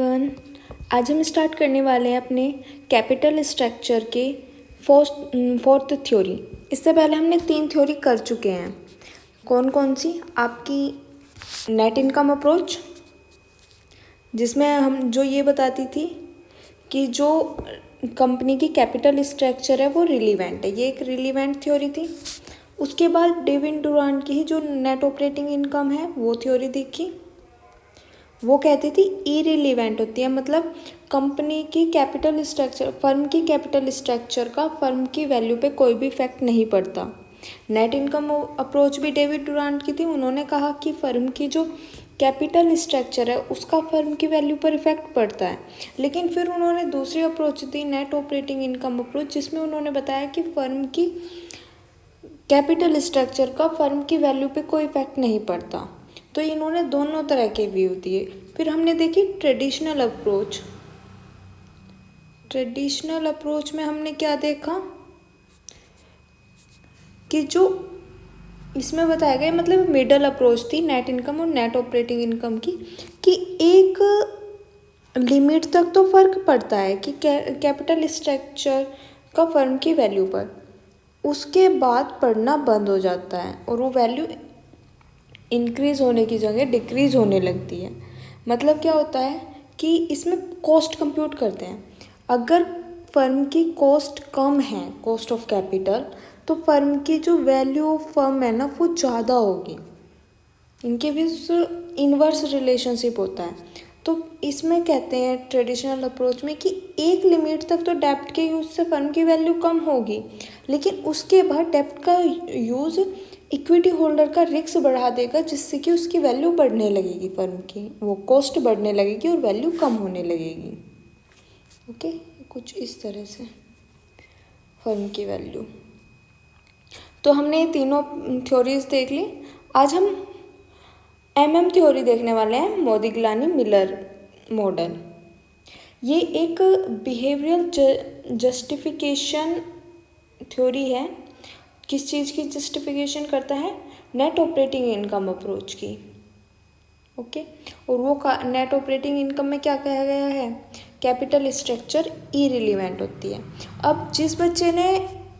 One, आज हम start करने वाले हैं अपने कैपिटल स्ट्रक्चर के फोर्थ थ्योरी। इससे पहले हमने 3 थ्योरी कर चुके हैं। कौन कौन सी? आपकी नेट इनकम अप्रोच, जिसमें हम जो ये बताती थी कि जो कंपनी की कैपिटल स्ट्रक्चर है वो रिलीवेंट है, ये एक रिलीवेंट थ्योरी थी। उसके बाद डेविड डुरांट की ही जो नेट ऑपरेटिंग इनकम है वो थ्योरी देखी। वो कहती थी इरिलीवेंट होती है, मतलब कंपनी की कैपिटल स्ट्रक्चर, फर्म की कैपिटल स्ट्रक्चर का फर्म की वैल्यू पे कोई भी इफेक्ट नहीं पड़ता। नेट इनकम अप्रोच भी डेविड डुरांट की थी। उन्होंने कहा कि फर्म की जो कैपिटल स्ट्रक्चर है उसका फर्म की वैल्यू पर इफेक्ट पड़ता है। लेकिन फिर उन्होंने दूसरी अप्रोच दी, नेट ऑपरेटिंग इनकम अप्रोच, जिसमें उन्होंने बताया कि फर्म की कैपिटल स्ट्रक्चर का फर्म की वैल्यू पे कोई इफेक्ट नहीं पड़ता। तो इन्होंने दोनों तरह के व्यू दिए। फिर हमने देखी ट्रेडिशनल अप्रोच। ट्रेडिशनल अप्रोच में हमने क्या देखा कि जो इसमें बताया गया, मतलब मिडल अप्रोच थी नेट इनकम और नेट ऑपरेटिंग इनकम की, कि एक लिमिट तक तो फर्क पड़ता है कि कैपिटल स्ट्रक्चर का फर्म की वैल्यू पर, उसके बाद पढ़ना बंद हो जाता है और वो वैल्यू इंक्रीज़ होने की जगह डिक्रीज़ होने लगती है। मतलब क्या होता है कि इसमें कॉस्ट कंप्यूट करते हैं। अगर फर्म की कॉस्ट कम है, कॉस्ट ऑफ कैपिटल, तो फर्म की जो वैल्यू ऑफ फर्म है ना वो ज़्यादा होगी। इनके बीच इन्वर्स रिलेशनशिप होता है। तो इसमें कहते हैं ट्रेडिशनल अप्रोच में कि एक लिमिट तक तो डेब्ट के यूज़ से फर्म की वैल्यू कम होगी, लेकिन उसके बाद डेब्ट का यूज़ इक्विटी होल्डर का रिस्क बढ़ा देगा, जिससे कि उसकी वैल्यू बढ़ने लगेगी, फर्म की वो कॉस्ट बढ़ने लगेगी और वैल्यू कम होने लगेगी। ओके, कुछ इस तरह से फर्म की वैल्यू। तो हमने ये तीनों थ्योरीज देख ली। आज हम MM थ्योरी देखने वाले हैं, मोदिग्लानी मिलर मॉडल। ये एक बिहेवियरल जस्टिफिकेशन थ्योरी है। किस चीज़ की जस्टिफिकेशन करता है? नेट ऑपरेटिंग इनकम अप्रोच की। ओके, और वो नेट ऑपरेटिंग इनकम में क्या कहा गया है? कैपिटल स्ट्रक्चर इरिलीवेंट होती है। अब जिस बच्चे ने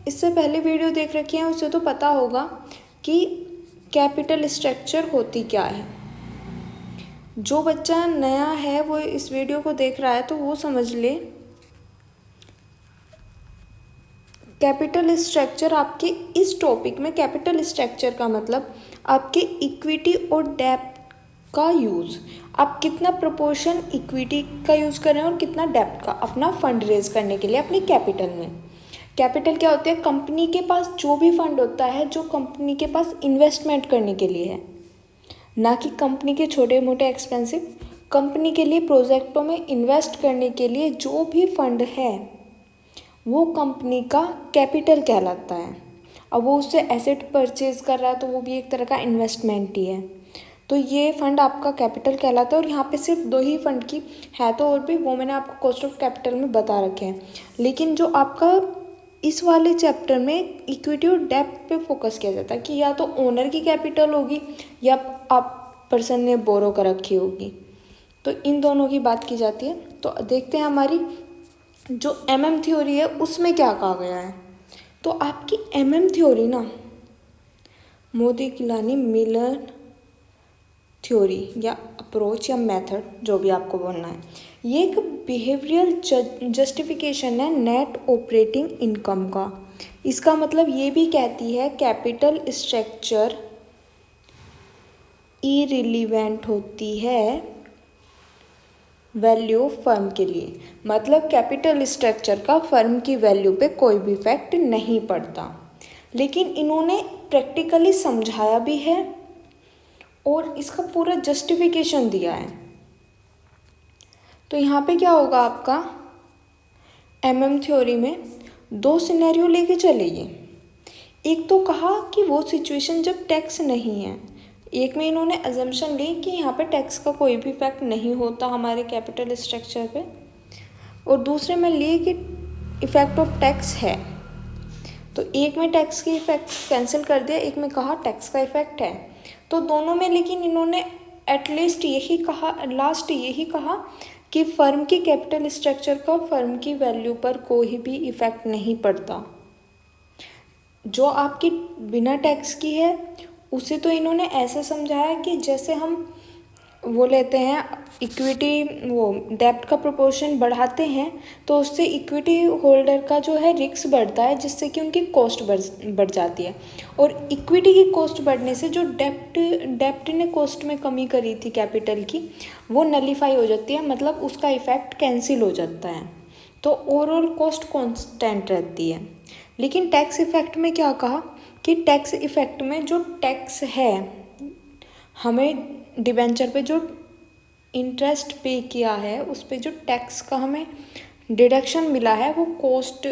इससे पहले वीडियो देख रखी है उसे तो पता होगा कि कैपिटल स्ट्रक्चर होती क्या है। जो बच्चा नया है वो इस वीडियो को देख रहा है तो वो समझ ले, कैपिटल स्ट्रक्चर आपके इस टॉपिक में, कैपिटल स्ट्रक्चर का मतलब आपके इक्विटी और डेब्ट का यूज़, आप कितना प्रोपोर्शन इक्विटी का यूज़ कर रहे हैं और कितना डेब्ट का, अपना फंड रेज करने के लिए अपनी कैपिटल में। कैपिटल क्या होती है? कंपनी के पास जो भी फंड होता है जो कंपनी के पास इन्वेस्टमेंट करने के लिए है, ना कि कंपनी के छोटे मोटे एक्सपेंसिव, कंपनी के लिए प्रोजेक्टों में इन्वेस्ट करने के लिए जो भी फंड है वो कंपनी का कैपिटल कहलाता है। अब वो उससे एसेट परचेज कर रहा है तो वो भी एक तरह का इन्वेस्टमेंट ही है। तो ये फंड आपका कैपिटल कहलाता है। और यहाँ पे सिर्फ 2 ही फंड की है, तो और भी वो मैंने आपको कॉस्ट ऑफ कैपिटल में बता रखे हैं। लेकिन जो आपका इस वाले चैप्टर में इक्विटी और डेब्ट पे फोकस किया जाता है कि या तो ओनर की कैपिटल होगी या आप पर्सन ने बोरो कर रखी होगी, तो इन दोनों की बात की जाती है। तो देखते हैं हमारी जो MM थ्योरी है उसमें क्या कहा गया है। तो आपकी MM थ्योरी ना, मोदिग्लानी मिलर थ्योरी या अप्रोच या मेथड, जो भी आपको बोलना है, ये एक बिहेवियरल जस्टिफिकेशन है नेट ऑपरेटिंग इनकम का। इसका मतलब ये भी कहती है कैपिटल स्ट्रक्चर इरिलीवेंट होती है वैल्यू ऑफ फर्म के लिए, मतलब कैपिटल स्ट्रक्चर का फर्म की वैल्यू पे कोई भी इफेक्ट नहीं पड़ता। लेकिन इन्होंने प्रैक्टिकली समझाया भी है और इसका पूरा जस्टिफिकेशन दिया है। तो यहाँ पे क्या होगा आपका MM थ्योरी में 2 सिनेरियो लेके चलेगी। एक तो कहा कि वो सिचुएशन जब टैक्स नहीं है, एक में इन्होंने अजम्पशन ली कि यहाँ पे टैक्स का कोई भी इफेक्ट नहीं होता हमारे कैपिटल स्ट्रक्चर पे, और दूसरे में लिए कि इफेक्ट ऑफ टैक्स है। तो एक में टैक्स की इफेक्ट कैंसिल कर दिया, एक में कहा टैक्स का इफेक्ट है। तो दोनों में लेकिन इन्होंने एटलीस्ट यही कहा, लास्ट यही कहा कि फर्म की कैपिटल स्ट्रक्चर का फर्म की वैल्यू पर कोई भी इफेक्ट नहीं पड़ता। जो आपकी बिना टैक्स की है उसे तो इन्होंने ऐसे समझाया कि जैसे हम वो लेते हैं इक्विटी, वो डेब्ट का प्रोपोर्शन बढ़ाते हैं तो उससे इक्विटी होल्डर का जो है रिस्क बढ़ता है, जिससे कि उनकी कॉस्ट बढ़ जाती है। और इक्विटी की कॉस्ट बढ़ने से जो डेब्ट ने कॉस्ट में कमी करी थी कैपिटल की, वो नलीफाई हो जाती है, मतलब उसका इफेक्ट कैंसिल हो जाता है। तो ओवरऑल कॉस्ट कांस्टेंट रहती है। लेकिन टैक्स इफेक्ट में क्या कहा कि टैक्स इफेक्ट में जो टैक्स है, हमें डिबेंचर पे जो इंटरेस्ट पे किया है उस पे जो टैक्स का हमें डिडक्शन मिला है वो कॉस्ट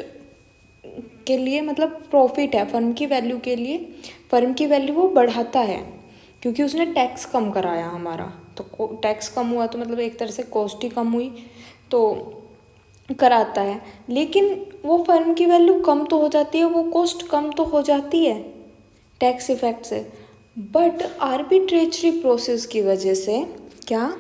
के लिए मतलब प्रॉफिट है फर्म की वैल्यू के लिए, फर्म की वैल्यू वो बढ़ाता है क्योंकि उसने टैक्स कम कराया हमारा। तो टैक्स कम हुआ तो मतलब एक तरह से कॉस्ट ही कम हुई, तो कराता है। लेकिन वो फर्म की वैल्यू कम तो हो जाती है, वो कॉस्ट कम तो हो जाती है टैक्स इफेक्ट से, बट आर्बिट्रेटरी प्रोसेस की वजह से क्या,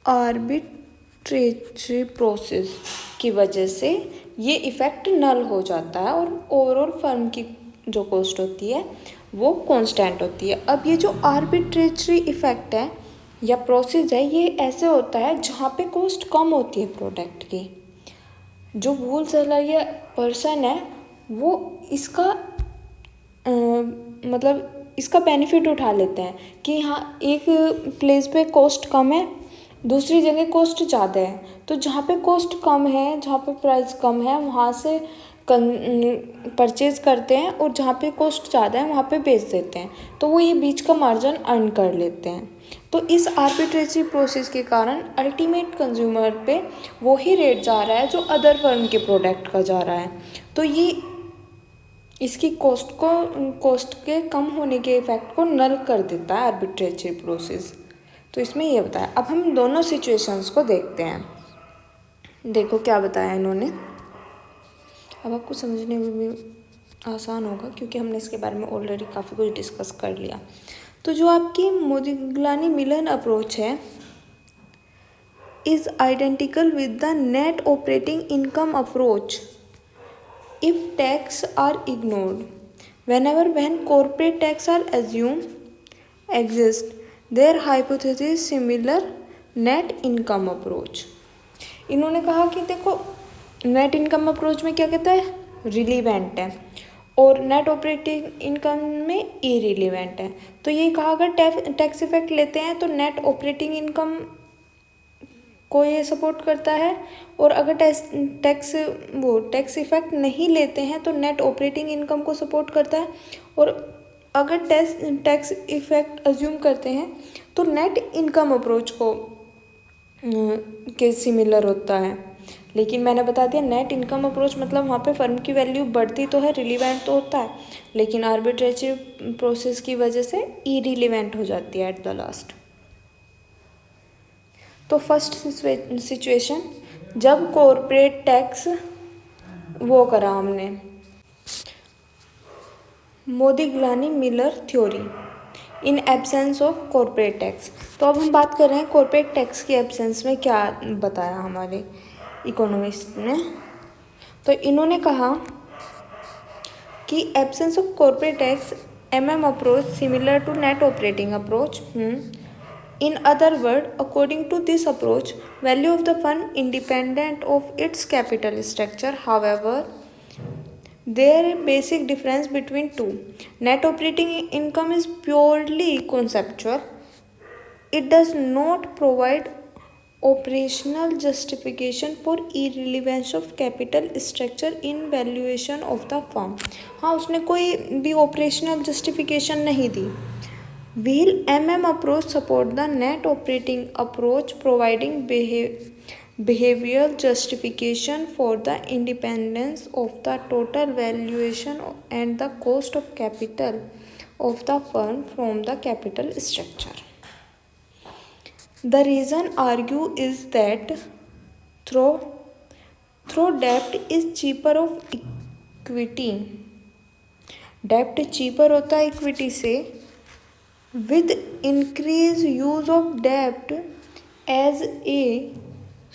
आर्बिट्रेटरी प्रोसेस की वजह से ये इफ़ेक्ट नल हो जाता है और ओवरऑल फर्म की जो कॉस्ट होती है वो कांस्टेंट होती है। अब ये जो आर्बिट्रेटरी इफ़ेक्ट है या प्रोसेस है, ये ऐसे होता है जहाँ पे कॉस्ट कम होती है प्रोडक्ट की। जो वूल सेलर या पर्सन है वो इसका मतलब इसका बेनिफिट उठा लेते हैं कि हाँ एक प्लेस पे कॉस्ट कम है, दूसरी जगह कॉस्ट ज़्यादा है, तो जहाँ पे कॉस्ट कम है, जहाँ पे प्राइस कम है वहाँ से परचेज़ करते हैं, और जहाँ पे कॉस्ट ज़्यादा है वहाँ पे बेच देते हैं, तो वो ये बीच का मार्जिन अर्न कर लेते हैं। तो इस आर्बिट्रेटरी प्रोसेस के कारण अल्टीमेट कंज्यूमर पे वो ही रेट जा रहा है जो अदर फर्म के प्रोडक्ट का जा रहा है। तो ये इसकी कॉस्ट के कम होने के इफेक्ट को नल कर देता है आर्बिट्रेटरी प्रोसेस। तो इसमें ये बताया। अब हम दोनों सिचुएशंस को देखते हैं। देखो क्या बताया इन्होंने, अब आपको समझने में भी आसान होगा क्योंकि हमने इसके बारे में ऑलरेडी काफ़ी कुछ डिस्कस कर लिया। तो जो आपकी मोदिग्लानी मिलन अप्रोच है is identical with the net operating income approach if tax are ignored. When corporate tax are assumed exist, their hypothesis similar net income approach. इन्होंने कहा कि देखो नेट इनकम अप्रोच में क्या कहता है, रिलीवेंट है, और नेट ऑपरेटिंग इनकम में इरिलीवेंट है। तो ये कहा अगर टैक्स इफेक्ट लेते हैं तो नेट ऑपरेटिंग इनकम को ये सपोर्ट करता है, और अगर टैक्स इफेक्ट नहीं लेते हैं तो नेट ऑपरेटिंग इनकम को सपोर्ट करता है, और अगर टैक्स इफेक्ट अज्यूम करते हैं तो नेट इनकम अप्रोच को के सिमिलर होता है। लेकिन मैंने बता दिया नेट इनकम अप्रोच मतलब वहाँ पे फर्म की वैल्यू बढ़ती तो है, रिलीवेंट तो होता है, लेकिन आर्बिट्रेटरी प्रोसेस की वजह से इरिलीवेंट हो जाती है एट द लास्ट। तो फर्स्ट सिचुएशन, जब कॉरपोरेट टैक्स वो करा हमने, Modigliani Miller theory in absence of corporate tax. तो अब हम बात कर रहे हैं कॉरपोरेट टैक्स की एब्सेंस में क्या बताया हमारे इकोनॉमिस्ट ने। तो इन्होंने कहा कि absence of corporate tax MM approach similar to net operating approach. In other words, according to this approach, value of the fund independent of its capital structure. However, there is basic difference between two. Net operating income is purely conceptual. It does not provide operational justification for irrelevance of capital structure in valuation of the firm. हाँ, उसने कोई भी operational justification नहीं दी। Will MM approach support the net operating approach, providing behavioral justification for the independence of the total valuation and the cost of capital of the firm from the capital structure? The reason argue is that through debt is cheaper of equity. Debt cheaper होता है equity से. With increased use of debt, as a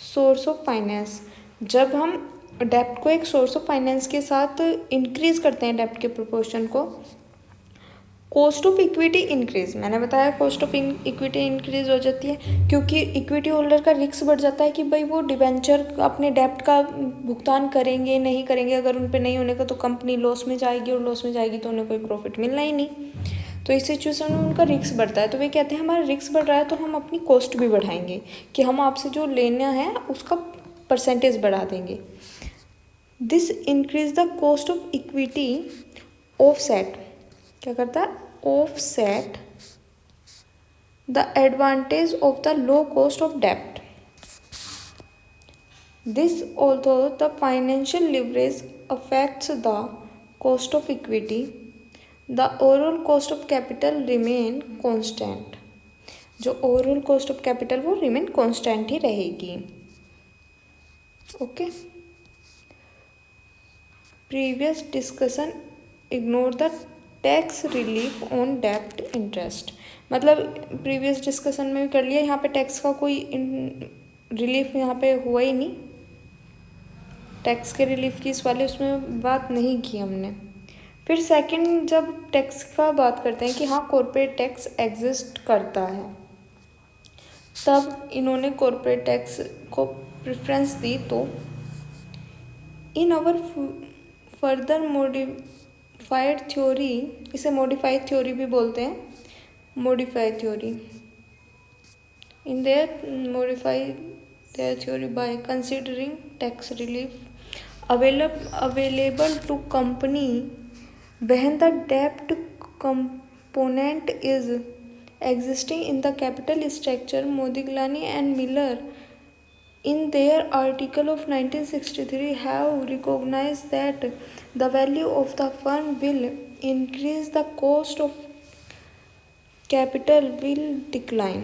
source of finance. जब हम डेप्ट को एक source of finance के साथ increase करते हैं डेप्ट के प्रोपोर्शन को, कॉस्ट ऑफ इक्विटी इंक्रीज, मैंने बताया कॉस्ट ऑफ इक्विटी इंक्रीज हो जाती है क्योंकि इक्विटी होल्डर का रिस्क बढ़ जाता है कि भाई वो डिबेंचर अपने डेप्ट का भुगतान करेंगे नहीं करेंगे, अगर उन पे नहीं होने का तो कंपनी लॉस में जाएगी और लॉस में जाएगी तो उन्हें कोई प्रॉफिट मिलना ही नहीं। तो इस सिचुएशन में उनका रिस्क बढ़ता है, तो वे कहते हैं हमारा रिस्क बढ़ रहा है तो हम अपनी कॉस्ट भी बढ़ाएंगे कि हम आपसे जो लेना है उसका परसेंटेज बढ़ा देंगे। This increase the cost of equity offset, क्या करता है, offset the advantage of the low cost of डेप्ट। This although the financial leverage affects the cost of equity, the overall cost of capital remain constant. जो overall cost of capital वो remain constant ही रहेगी। Okay, previous discussion ignore the tax relief on डेप्ट interest, मतलब previous discussion में भी कर लिया, यहाँ पे टैक्स का कोई रिलीफ यहाँ पे हुआ ही नहीं, टैक्स के रिलीफ की इस वाले उसमें बात नहीं की हमने। फिर सेकंड जब टैक्स का बात करते हैं कि हाँ कॉर्पोरेट टैक्स एग्जिस्ट करता है, तब इन्होंने कॉर्पोरेट टैक्स को प्रेफरेंस दी। तो in our further modified theory, इसे मॉडिफाइड थ्योरी भी बोलते हैं, modified theory, in their modified their theory by considering tax relief available to company when the debt component is existing in the capital structure. Modigliani and Miller in their article of 1963 have recognized that the value of the firm will increase, the cost of capital will decline.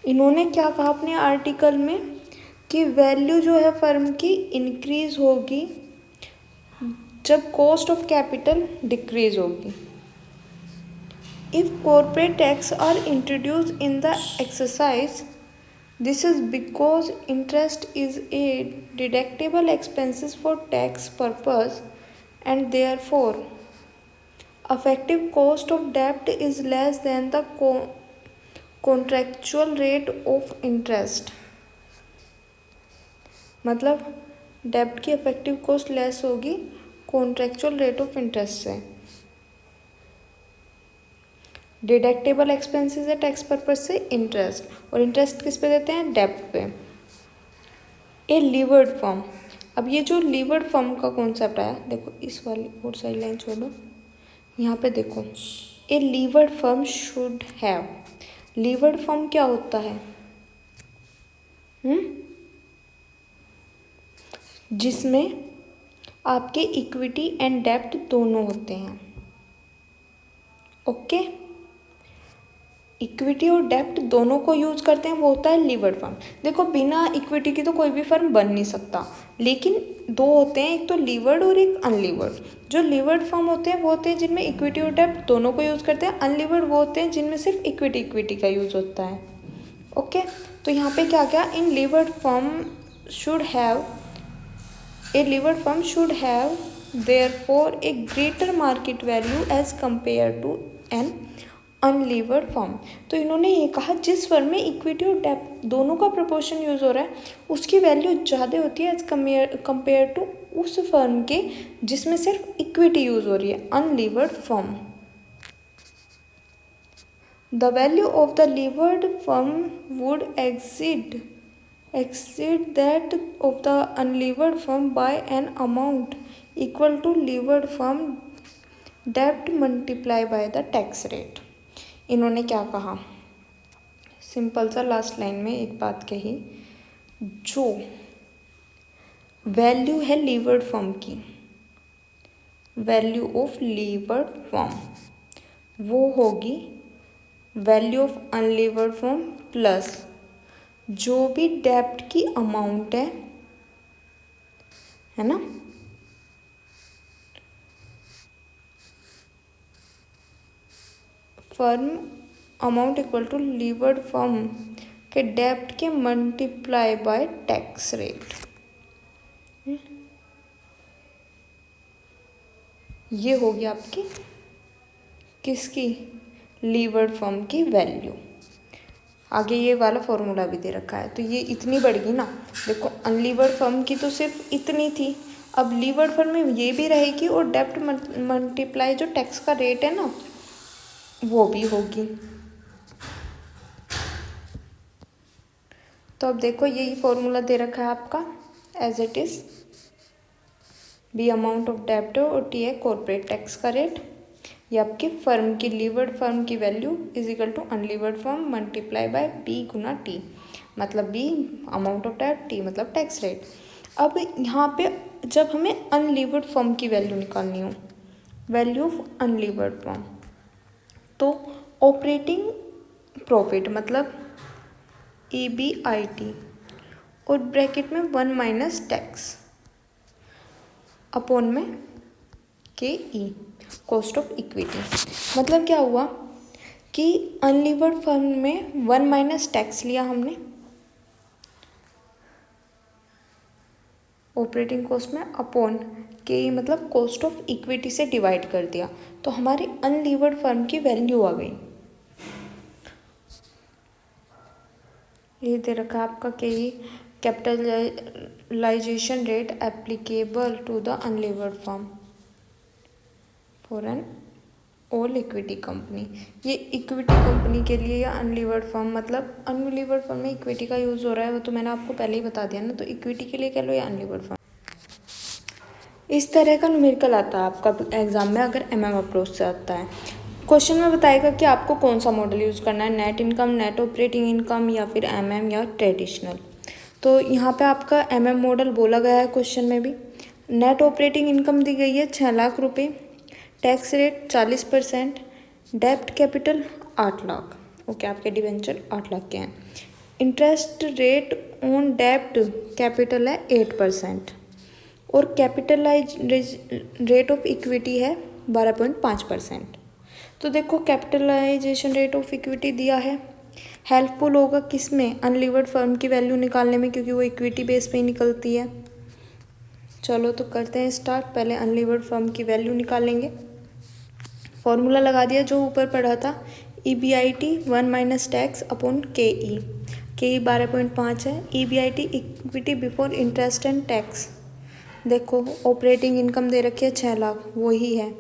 इन्होंने क्या कहा अपने article में कि value जो है firm की increase होगी जब कॉस्ट ऑफ कैपिटल डिक्रीज होगी। If corporate tax are introduce in the exercise, this is because interest is a deductible expenses for tax purpose and therefore effective cost of debt is less than the contractual rate of interest। मतलब डेब्ट की effective cost less होगी contractual rate of interest से। Deductible expenses है tax purpose से interest, और interest किस पे देते हैं, डेब्ट पे। ए लीवर्ड फर्म, अब ये जो लीवर्ड फर्म का कॉन्सेप्ट आया, देखो इस वाली और साइड लाइन छोड़ो, यहाँ पे देखो, a levered firm should have, levered firm क्या होता है, जिसमें आपके इक्विटी एंड डेब्ट दोनों होते हैं। ओके, इक्विटी और डेब्ट दोनों को यूज करते हैं, वो होता है लीवर्ड फर्म। देखो बिना इक्विटी की तो कोई भी फर्म बन नहीं सकता, लेकिन दो होते हैं, एक तो लीवर्ड और एक अनलीवर्ड। जो लीवर्ड फर्म होते हैं वो होते हैं जिनमें इक्विटी और डेब्ट दोनों को यूज करते हैं, अनलीवर्ड वो होते हैं जिनमें सिर्फ इक्विटी का यूज होता है। ओके, तो यहाँ पे क्या क्या, in levered firm should have, a levered firm should have therefore a greater market value as compared to an unlevered firm। तो इन्होंने ये कहा जिस फर्म में इक्विटी और डेब्ट दोनों का प्रोपोर्शन यूज हो रहा है उसकी वैल्यू ज़्यादा होती है एज कंपेयर टू उस फर्म के जिसमें सिर्फ इक्विटी यूज हो रही है, unlevered firm. The value of the levered firm would exceed that of the unlevered firm by an amount equal to levered firm debt multiplied by the tax rate। इन्होंने क्या कहा, simple सा last line में एक बात कही, जो value है लीवर्ड फर्म की, वैल्यू ऑफ लीवर्ड फर्म वो होगी value of unlevered firm plus जो भी डेब्ट की अमाउंट है ना, firm amount equal to levered firm के डेप्ट के मल्टीप्लाई बाय टैक्स रेट। ये हो गया आपकी किसकी, लीवर्ड फर्म की वैल्यू। आगे ये वाला फॉर्मूला भी दे रखा है, तो ये इतनी बढ़ गई ना। देखो अनलीवर्ड फर्म की तो सिर्फ इतनी थी, अब लीवर्ड फर्म में ये भी रहेगी और डेप्ट मल्टीप्लाई जो टैक्स का रेट है ना वो भी होगी। तो अब देखो यही फॉर्मूला दे रखा है आपका as it is, B amount of डेप्ट और टी है कॉर्पोरेट टैक्स का रेट। ये आपकी फर्म की लीवर्ड फर्म की value is equal to unlevered firm multiply by B गुना टी, मतलब बी अमाउंट ऑफ डेप्ट, टी मतलब टैक्स रेट। अब यहाँ पे जब हमें अनलीवर्ड फर्म की वैल्यू निकालनी हो, वैल्यू ऑफ अनलीवर्ड फर्म, तो ऑपरेटिंग प्रॉफिट मतलब EBIT और ब्रैकेट में 1 माइनस टैक्स अपॉन में KE कॉस्ट ऑफ इक्विटी। मतलब क्या हुआ कि अनलीवर्ड फर्म में 1 माइनस टैक्स लिया हमने ऑपरेटिंग कॉस्ट में, अपॉन KE मतलब कॉस्ट ऑफ इक्विटी से डिवाइड कर दिया, तो हमारी अनलीवर्ड फर्म की वैल्यू आ गई। ये दे रखा है आपका KE capitalization rate applicable to the unlevered firm for an all equity company. ये इक्विटी कंपनी के लिए या अनलीवर्ड फर्म, मतलब अनलीवर्ड फर्म में इक्विटी का यूज़ हो रहा है, वो तो मैंने आपको पहले ही बता दिया ना, तो इक्विटी के लिए कह लो या अनलीवर्ड फर्म। इस तरह का न्यूमेरिकल आता है आपका एग्जाम में अगर अप्रोच से आता है। क्वेश्चन में बताएगा कि आपको कौन सा मॉडल यूज़ करना है, net income, net operating income या फिर या ट्रेडिशनल। तो यहाँ पे आपका मॉडल बोला गया है क्वेश्चन में भी। नेट ऑपरेटिंग इनकम दी गई है 6 लाख रुपये, टैक्स रेट 40%, डेप्ट कैपिटल 8 लाख, ओके आपके डिवेंचर 8 लाख के हैं। इंटरेस्ट रेट ऑन डेप्ट कैपिटल है 8% और कैपिटलाइज रेट ऑफ इक्विटी है 12.5%। तो देखो कैपिटलाइजेशन रेट ऑफ इक्विटी दिया है, हेल्पफुल होगा किस में, अनलीवर्ड फर्म की वैल्यू निकालने में, क्योंकि वो इक्विटी बेस पे ही निकलती है। चलो तो करते हैं स्टार्ट। पहले अनलीवर्ड फर्म की वैल्यू निकालेंगे, फॉर्मूला लगा दिया जो ऊपर पढ़ा था, EBIT 1 minus tax upon KE। KE 12.5 है, EBIT equity before interest and tax. देखो ऑपरेटिंग इनकम दे रखी है 6 लाख, वही है।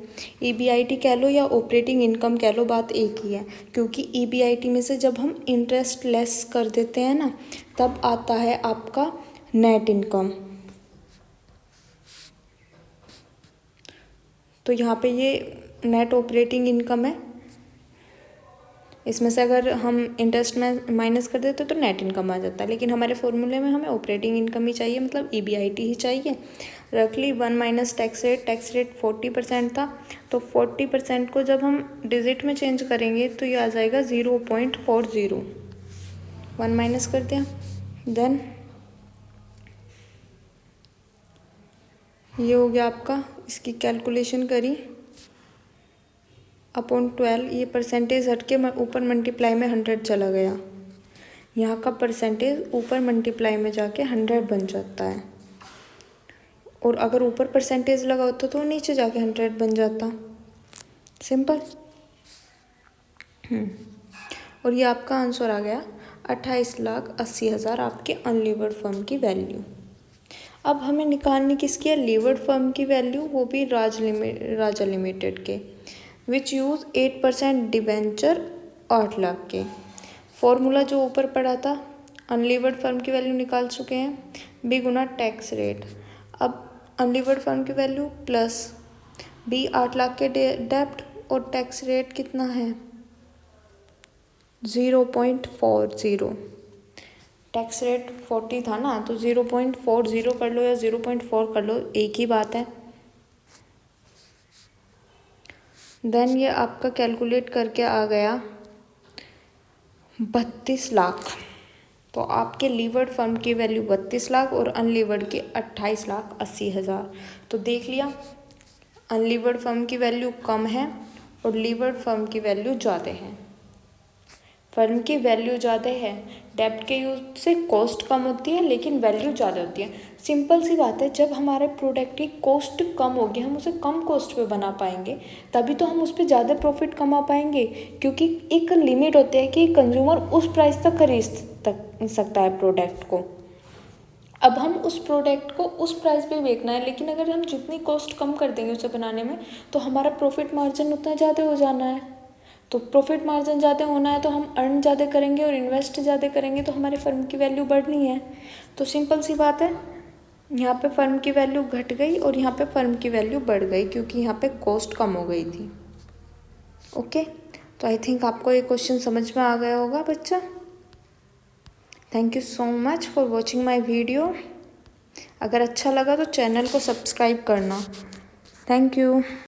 EBIT कह लो या ऑपरेटिंग इनकम कह लो, बात एक ही है, क्योंकि EBIT में से जब हम इंटरेस्ट लेस कर देते हैं ना तब आता है आपका नेट इनकम। तो यहाँ पे ये नेट ऑपरेटिंग इनकम है, इसमें से अगर हम इंटरेस्ट में माइनस कर देते तो नेट इनकम आ जाता है, लेकिन हमारे फॉर्मूले में हमें ऑपरेटिंग इनकम ही चाहिए, मतलब EBIT ही चाहिए। रख ली 1 माइनस टैक्स रेट 40% था, तो 40% को जब हम डिजिट में चेंज करेंगे तो ये आ जाएगा 0.40, 1 माइनस कर दिया, देन ये हो गया आपका, इसकी कैलकुलेशन करी अपॉन 12, ये परसेंटेज हट के ऊपर मल्टीप्लाई में 100 चला गया, यहाँ का परसेंटेज ऊपर मल्टीप्लाई में जाके 100 बन जाता है, और अगर ऊपर परसेंटेज लगा होता तो नीचे जाके 100 बन जाता, सिंपल। और ये आपका आंसर आ गया 28,80,000 आपके अनलीवर्ड फर्म की वैल्यू। अब हमें निकालनी किसकी है, लीवर्ड फर्म की वैल्यू, वो भी राजा लिमिटेड के, विच यूज़ 8% डिवेंचर 8 लाख के। फॉर्मूला जो ऊपर पड़ा था, अनलीवर्ड फर्म की वैल्यू निकाल चुके हैं, बी गुना टैक्स रेट। अब अनलीवर्ड फर्म की वैल्यू प्लस बी 8 लाख के डेप्ट और टैक्स रेट कितना है 0.40, टैक्स रेट 40 था ना, तो 0.40 कर लो या 0.4 कर लो, एक ही बात है। देन ये आपका कैलकुलेट करके आ गया 32 लाख। तो आपके लीवर्ड फर्म की वैल्यू 32 लाख और अनलीवर्ड की 28,80,000। तो देख लिया, अनलीवर्ड फर्म की वैल्यू कम है और लीवर्ड फर्म की वैल्यू ज़्यादा है। फर्म की वैल्यू ज़्यादा है, डेब्ट के यूज से कॉस्ट कम होती है लेकिन वैल्यू ज़्यादा होती है। सिंपल सी बात है, जब हमारे प्रोडक्ट की कॉस्ट कम होगी, हम उसे कम कॉस्ट पे बना पाएंगे, तभी तो हम उस पर ज़्यादा प्रॉफिट कमा पाएंगे, क्योंकि एक लिमिट होती है कि कंज्यूमर उस प्राइस तक खरीद सकता है प्रोडक्ट को। अब हम उस प्रोडक्ट को उस प्राइस पे बेचना है, लेकिन अगर हम जितनी कॉस्ट कम कर देंगे उसे बनाने में, तो हमारा प्रॉफिट मार्जिन उतना ज़्यादा हो जाना है। तो प्रॉफिट मार्जिन ज़्यादा होना है तो हम अर्न ज़्यादा करेंगे और इन्वेस्ट ज़्यादा करेंगे, तो हमारी फर्म की वैल्यू बढ़नी है। तो सिंपल सी बात है, यहाँ पे फर्म की वैल्यू घट गई और यहाँ पे फर्म की वैल्यू बढ़ गई, क्योंकि यहाँ पे कॉस्ट कम हो गई थी। ओके, तो आई थिंक आपको ये क्वेश्चन समझ में आ गया होगा बच्चा। Thank you so much for watching my video. अगर अच्छा लगा तो चैनल को सब्सक्राइब करना। Thank you.